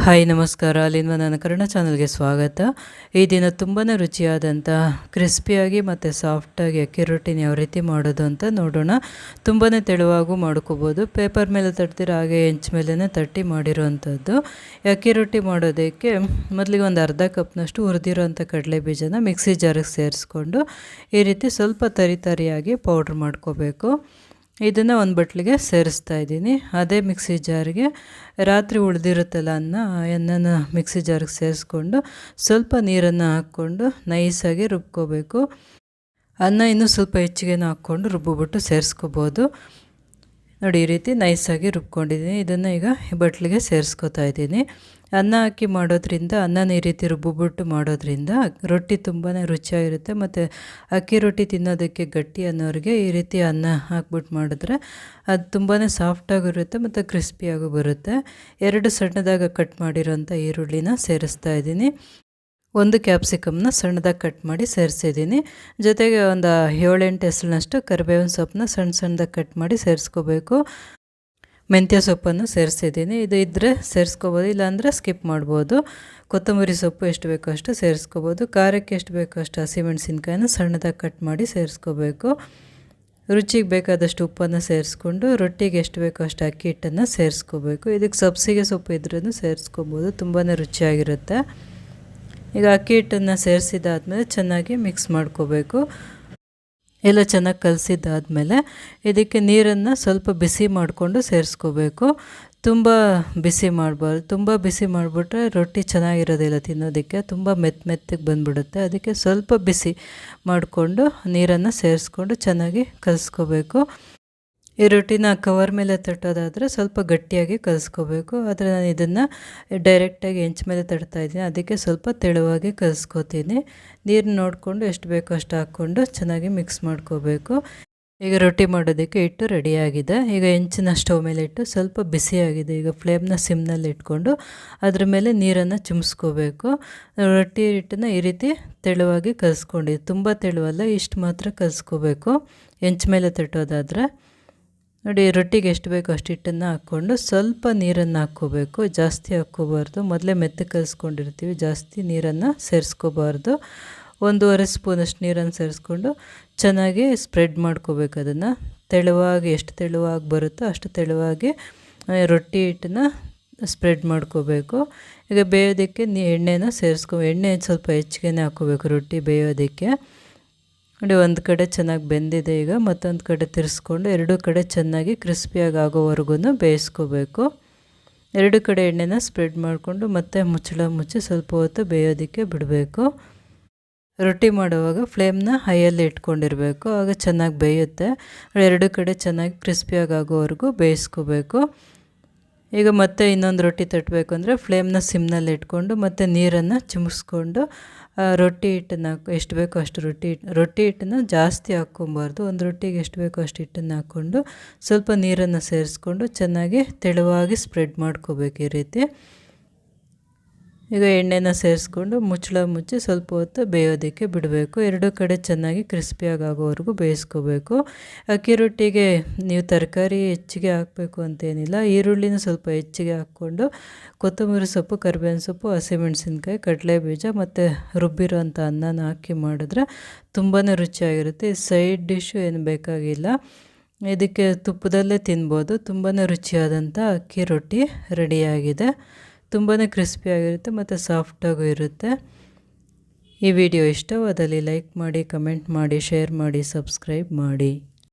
Hi ನಮಸ್ಕಾರ. ಅಲ್ಲಿಂದ ನನ್ನ ಕನ್ನಡ ಚಾನಲ್ಗೆ ಸ್ವಾಗತ. ಈ ದಿನ ತುಂಬಾ ರುಚಿಯಾದಂಥ ಕ್ರಿಸ್ಪಿಯಾಗಿ ಮತ್ತು ಸಾಫ್ಟಾಗಿ ಅಕ್ಕಿ ರೊಟ್ಟಿನ ಯಾವ ರೀತಿ ಮಾಡೋದು ಅಂತ ನೋಡೋಣ. ತುಂಬಾ ತೆಳುವಾಗೂ ಮಾಡ್ಕೋಬೋದು. ಪೇಪರ್ ಮೇಲೆ ತಟ್ತೀರ ಹಾಗೆ ಹೆಂಚು ಮೇಲೇ ತಟ್ಟಿ ಮಾಡಿರೋವಂಥದ್ದು. ಅಕ್ಕಿ ರೊಟ್ಟಿ ಮಾಡೋದಕ್ಕೆ ಮೊದಲಿಗೆ ಒಂದು ಅರ್ಧ ಕಪ್ನಷ್ಟು ಹುರಿದಿರೋಂಥ ಕಡಲೆ ಬೀಜನ ಮಿಕ್ಸಿ ಜಾರಿಗೆ ಸೇರಿಸ್ಕೊಂಡು ಈ ರೀತಿ ಸ್ವಲ್ಪ ತರಿಯಾಗಿ ಪೌಡ್ರ್ ಮಾಡ್ಕೋಬೇಕು. ಇದನ್ನು ಒಂದು ಬಟ್ಲಿಗೆ ಸೇರಿಸ್ತಾ ಇದ್ದೀನಿ. ಅದೇ ಮಿಕ್ಸಿ ಜಾರಿಗೆ ರಾತ್ರಿ ಉಳಿದಿರುತ್ತಲ್ಲ ಅನ್ನನ ಮಿಕ್ಸಿ ಜಾರಿಗೆ ಸೇರಿಸ್ಕೊಂಡು ಸ್ವಲ್ಪ ನೀರನ್ನು ಹಾಕ್ಕೊಂಡು ನೈಸಾಗಿ ರುಬ್ಕೋಬೇಕು. ಅನ್ನ ಇನ್ನೂ ಸ್ವಲ್ಪ ಹೆಚ್ಚಿಗೆ ಹಾಕ್ಕೊಂಡು ರುಬ್ಬಿಬಿಟ್ಟು ಸೇರಿಸ್ಕೋಬೋದು. ನೋಡಿ, ಈ ರೀತಿ ನೈಸಾಗಿ ರುಬ್ಕೊಂಡಿದ್ದೀನಿ. ಇದನ್ನು ಈಗ ಬಟ್ಲಿಗೆ ಸೇರಿಸ್ಕೊತಾ ಇದ್ದೀನಿ. ಅನ್ನ ಹಾಕಿ ಮಾಡೋದ್ರಿಂದ, ಅನ್ನನ ಈ ರೀತಿ ರುಬ್ಬಿಬಿಟ್ಟು ಮಾಡೋದ್ರಿಂದ ರೊಟ್ಟಿ ತುಂಬಾ ರುಚಿಯಾಗಿರುತ್ತೆ. ಮತ್ತು ಅಕ್ಕಿ ರೊಟ್ಟಿ ತಿನ್ನೋದಕ್ಕೆ ಗಟ್ಟಿ ಅನ್ನೋರಿಗೆ ಈ ರೀತಿ ಅನ್ನ ಹಾಕ್ಬಿಟ್ಟು ಮಾಡಿದ್ರೆ ಅದು ತುಂಬಾ ಸಾಫ್ಟಾಗಿರುತ್ತೆ ಮತ್ತು ಕ್ರಿಸ್ಪಿಯಾಗೂ ಬರುತ್ತೆ. 2 ಸಣ್ಣದಾಗಿ ಕಟ್ ಮಾಡಿರೋಂಥ ಈರುಳ್ಳಿನ ಸೇರಿಸ್ತಾ ಇದ್ದೀನಿ. 1 ಕ್ಯಾಪ್ಸಿಕಮ್ನ ಸಣ್ಣದಾಗಿ ಕಟ್ ಮಾಡಿ ಸೇರಿಸಿದ್ದೀನಿ. ಜೊತೆಗೆ ಒಂದು 7-8 ಎಸಳಿನಷ್ಟು ಕರಿಬೇವಿನ ಸೊಪ್ಪನ್ನ ಸಣ್ಣದಾಗಿ ಕಟ್ ಮಾಡಿ ಸೇರಿಸ್ಕೋಬೇಕು. ಮೆಂತ್ಯ ಸೊಪ್ಪನ್ನು ಸೇರಿಸಿದ್ದೀನಿ. ಇದು ಇದ್ದರೆ ಸೇರಿಸ್ಕೋಬೋದು, ಇಲ್ಲಾಂದರೆ ಸ್ಕಿಪ್ ಮಾಡ್ಬೋದು. ಕೊತ್ತಂಬರಿ ಸೊಪ್ಪು ಎಷ್ಟು ಬೇಕೋ ಅಷ್ಟು ಸೇರಿಸ್ಕೋಬೋದು. ಖಾರಕ್ಕೆ ಎಷ್ಟು ಬೇಕೋ ಅಷ್ಟು ಹಸಿಮೆಣಸಿನ್ಕಾಯಿನ ಸಣ್ಣದಾಗಿ ಕಟ್ ಮಾಡಿ ಸೇರಿಸ್ಕೋಬೇಕು. ರುಚಿಗೆ ಬೇಕಾದಷ್ಟು ಉಪ್ಪನ್ನು ಸೇರಿಸ್ಕೊಂಡು ರೊಟ್ಟಿಗೆ ಎಷ್ಟು ಬೇಕೋ ಅಷ್ಟು ಅಕ್ಕಿ ಹಿಟ್ಟನ್ನು ಸೇರಿಸ್ಕೋಬೇಕು. ಇದಕ್ಕೆ ಸಬ್ಸಿಗೆ ಸೊಪ್ಪು ಇದ್ರೂ ಸೇರಿಸ್ಕೋಬೋದು, ತುಂಬಾ ರುಚಿಯಾಗಿರುತ್ತೆ. ಈಗ ಅಕ್ಕಿ ಹಿಟ್ಟನ್ನು ಸೇರಿಸಿದಾದ್ಮೇಲೆ ಚೆನ್ನಾಗಿ ಮಿಕ್ಸ್ ಮಾಡ್ಕೋಬೇಕು. ಎಲ್ಲ ಚೆನ್ನಾಗಿ ಕಲಸಿದ್ದಾದಮೇಲೆ ಇದಕ್ಕೆ ನೀರನ್ನು ಸ್ವಲ್ಪ ಬಿಸಿ ಮಾಡಿಕೊಂಡು ಸೇರಿಸ್ಕೋಬೇಕು. ತುಂಬ ಬಿಸಿ ಮಾಡಬಾರ್ದು. ತುಂಬ ಬಿಸಿ ಮಾಡಿಬಿಟ್ರೆ ರೊಟ್ಟಿ ಚೆನ್ನಾಗಿರೋದಿಲ್ಲ ತಿನ್ನೋದಕ್ಕೆ, ತುಂಬ ಮೆತ್ತಗೆ ಬಂದುಬಿಡುತ್ತೆ. ಅದಕ್ಕೆ ಸ್ವಲ್ಪ ಬಿಸಿ ಮಾಡಿಕೊಂಡು ನೀರನ್ನು ಸೇರಿಸ್ಕೊಂಡು ಚೆನ್ನಾಗಿ ಕಲಿಸ್ಕೋಬೇಕು. ಈ ರೊಟ್ಟಿನ ಕವರ್ ಮೇಲೆ ತಟ್ಟೋದಾದರೆ ಸ್ವಲ್ಪ ಗಟ್ಟಿಯಾಗಿ ಕಲಿಸ್ಕೋಬೇಕು. ಆದರೆ ನಾನು ಇದನ್ನು ಡೈರೆಕ್ಟಾಗಿ ಹೆಂಚು ಮೇಲೆ ತಟ್ತಾಯಿದ್ದೀನಿ, ಅದಕ್ಕೆ ಸ್ವಲ್ಪ ತೆಳುವಾಗಿ ಕಲಿಸ್ಕೋತೀನಿ. ನೀರು ನೋಡಿಕೊಂಡು ಎಷ್ಟು ಬೇಕೋ ಅಷ್ಟು ಹಾಕ್ಕೊಂಡು ಚೆನ್ನಾಗಿ ಮಿಕ್ಸ್ ಮಾಡ್ಕೋಬೇಕು. ಈಗ ರೊಟ್ಟಿ ಮಾಡೋದಕ್ಕೆ ಹಿಟ್ಟು ರೆಡಿಯಾಗಿದೆ. ಈಗ ಹೆಂಚಿನ ಸ್ಟವ್ ಮೇಲೆ ಇಟ್ಟು ಸ್ವಲ್ಪ ಬಿಸಿಯಾಗಿದೆ. ಈಗ ಫ್ಲೇಮ್ನ ಸಿಮ್ನಲ್ಲಿ ಇಟ್ಕೊಂಡು ಅದ್ರ ಮೇಲೆ ನೀರನ್ನು ಚಿಮ್ಸ್ಕೋಬೇಕು. ರೊಟ್ಟಿ ಹಿಟ್ಟನ್ನು ಈ ರೀತಿ ತೆಳುವಾಗಿ ಕಲಿಸ್ಕೊಂಡಿದ್ದು, ತುಂಬ ತೆಳುವಲ್ಲ, ಇಷ್ಟು ಮಾತ್ರ ಕಲಿಸ್ಕೋಬೇಕು ಹೆಂಚು ಮೇಲೆ ತಟ್ಟೋದಾದರೆ. ನೋಡಿ, ರೊಟ್ಟಿಗೆ ಎಷ್ಟು ಬೇಕೋ ಅಷ್ಟು ಹಿಟ್ಟನ್ನು ಹಾಕ್ಕೊಂಡು ಸ್ವಲ್ಪ ನೀರನ್ನು ಹಾಕ್ಕೋಬೇಕು. ಜಾಸ್ತಿ ಹಾಕ್ಕೋಬಾರ್ದು, ಮೊದಲೇ ಮೆತ್ತಗೆ ಕಲಿಸ್ಕೊಂಡಿರ್ತೀವಿ, ಜಾಸ್ತಿ ನೀರನ್ನು ಸೇರಿಸ್ಕೋಬಾರ್ದು. 1.5 ಸ್ಪೂನಷ್ಟು ನೀರನ್ನು ಸೇರಿಸ್ಕೊಂಡು ಚೆನ್ನಾಗಿ ಸ್ಪ್ರೆಡ್ ಮಾಡ್ಕೋಬೇಕು. ಅದನ್ನು ತೆಳುವಾಗಿ, ಎಷ್ಟು ತೆಳುವಾಗಿ ಬರುತ್ತೋ ಅಷ್ಟು ತೆಳುವಾಗಿ ರೊಟ್ಟಿ ಹಿಟ್ಟನ್ನು ಸ್ಪ್ರೆಡ್ ಮಾಡ್ಕೋಬೇಕು. ಈಗ ಬೇಯೋದಕ್ಕೆ ಎಣ್ಣೆನ ಎಣ್ಣೆ ಸ್ವಲ್ಪ ಹೆಚ್ಚಿಗೆ ಹಾಕ್ಕೋಬೇಕು ರೊಟ್ಟಿ ಬೇಯೋದಕ್ಕೆ. ನೋಡಿ, ಒಂದು ಕಡೆ ಚೆನ್ನಾಗಿ ಬೆಂದಿದೆ. ಈಗ ಮತ್ತೊಂದು ಕಡೆ ತಿರ್ಸ್ಕೊಂಡು 2 ಕಡೆ ಚೆನ್ನಾಗಿ ಕ್ರಿಸ್ಪಿಯಾಗಿ ಆಗೋವರೆಗೂ ಬೇಯಿಸ್ಕೋಬೇಕು. 2 ಕಡೆ ಎಣ್ಣೆನ ಸ್ಪ್ರೆಡ್ ಮಾಡಿಕೊಂಡು ಮತ್ತೆ ಮುಚ್ಚಳ ಮುಚ್ಚಿ ಸ್ವಲ್ಪ ಹೊತ್ತು ಬೇಯೋದಕ್ಕೆ ಬಿಡಬೇಕು. ರೊಟ್ಟಿ ಮಾಡುವಾಗ ಫ್ಲೇಮ್ನ ಹೈಯಲ್ಲಿ ಇಟ್ಕೊಂಡಿರಬೇಕು, ಆಗ ಚೆನ್ನಾಗಿ ಬೇಯುತ್ತೆ. 2 ಕಡೆ ಚೆನ್ನಾಗಿ ಕ್ರಿಸ್ಪಿಯಾಗಿ ಆಗೋವರೆಗೂ ಬೇಯಿಸ್ಕೋಬೇಕು. ಈಗ ಮತ್ತೆ ಇನ್ನೊಂದು ರೊಟ್ಟಿ ತಟ್ಟಬೇಕು ಅಂದರೆ ಫ್ಲೇಮ್ನ ಸಿಮ್ನಲ್ಲಿ ಇಟ್ಕೊಂಡು ಮತ್ತೆ ನೀರನ್ನು ಚಿಮ್ಮಿಸ್ಕೊಂಡು ರೊಟ್ಟಿ ಹಿಟ್ಟನ್ನು ಎಷ್ಟು ಬೇಕೋ ಅಷ್ಟು ರೊಟ್ಟಿ ಹಿಟ್ಟನ್ನು ಜಾಸ್ತಿ ಹಾಕ್ಕೊಬಾರ್ದು. ಒಂದು ರೊಟ್ಟಿಗೆ ಎಷ್ಟು ಬೇಕೋ ಅಷ್ಟು ಹಿಟ್ಟನ್ನು ಹಾಕ್ಕೊಂಡು ಸ್ವಲ್ಪ ನೀರನ್ನು ಸೇರಿಸ್ಕೊಂಡು ಚೆನ್ನಾಗಿ ತೆಳುವಾಗಿ ಸ್ಪ್ರೆಡ್ ಮಾಡ್ಕೋಬೇಕು ಈ ರೀತಿ. ಈಗ ಎಣ್ಣೆನ ಸೇರಿಸ್ಕೊಂಡು ಮುಚ್ಚಳ ಮುಚ್ಚಿ ಸ್ವಲ್ಪ ಹೊತ್ತು ಬೇಯೋದಕ್ಕೆ ಬಿಡಬೇಕು. 2 ಕಡೆ ಚೆನ್ನಾಗಿ ಕ್ರಿಸ್ಪಿಯಾಗಿ ಆಗೋವರೆಗೂ ಬೇಯಿಸ್ಕೋಬೇಕು. ಅಕ್ಕಿ ರೊಟ್ಟಿಗೆ ನೀವು ತರಕಾರಿ ಹೆಚ್ಚಿಗೆ ಹಾಕಬೇಕು ಅಂತೇನಿಲ್ಲ. ಈರುಳ್ಳಿನ ಸ್ವಲ್ಪ ಹೆಚ್ಚಿಗೆ ಹಾಕ್ಕೊಂಡು ಕೊತ್ತಂಬರಿ ಸೊಪ್ಪು, ಕರಿಬೇವಿನ ಸೊಪ್ಪು, ಹಸಿಮೆಣಸಿನ್ಕಾಯಿ, ಕಡಲೆಬೀಜ ಮತ್ತು ರುಬ್ಬಿರೋಂಥ ಅನ್ನನ ಹಾಕಿ ಮಾಡಿದ್ರೆ ತುಂಬಾ ರುಚಿಯಾಗಿರುತ್ತೆ. ಸೈಡ್ ಡಿಶ್ಶು ಏನು ಬೇಕಾಗಿಲ್ಲ. ಇದಕ್ಕೆ ತುಪ್ಪದಲ್ಲೇ ತಿನ್ಬೋದು. ತುಂಬಾ ರುಚಿಯಾದಂಥ ಅಕ್ಕಿ ರೊಟ್ಟಿ ರೆಡಿಯಾಗಿದೆ. ತುಂಬಾ ಕ್ರಿಸ್ಪಿಯಾಗಿರುತ್ತೆ ಮತ್ತು ಸಾಫ್ಟಾಗೂ ಇರುತ್ತೆ. ಈ ವಿಡಿಯೋ ಇಷ್ಟವಾದಲ್ಲಿ ಲೈಕ್ ಮಾಡಿ, ಕಮೆಂಟ್ ಮಾಡಿ, ಶೇರ್ ಮಾಡಿ, ಸಬ್ಸ್ಕ್ರೈಬ್ ಮಾಡಿ.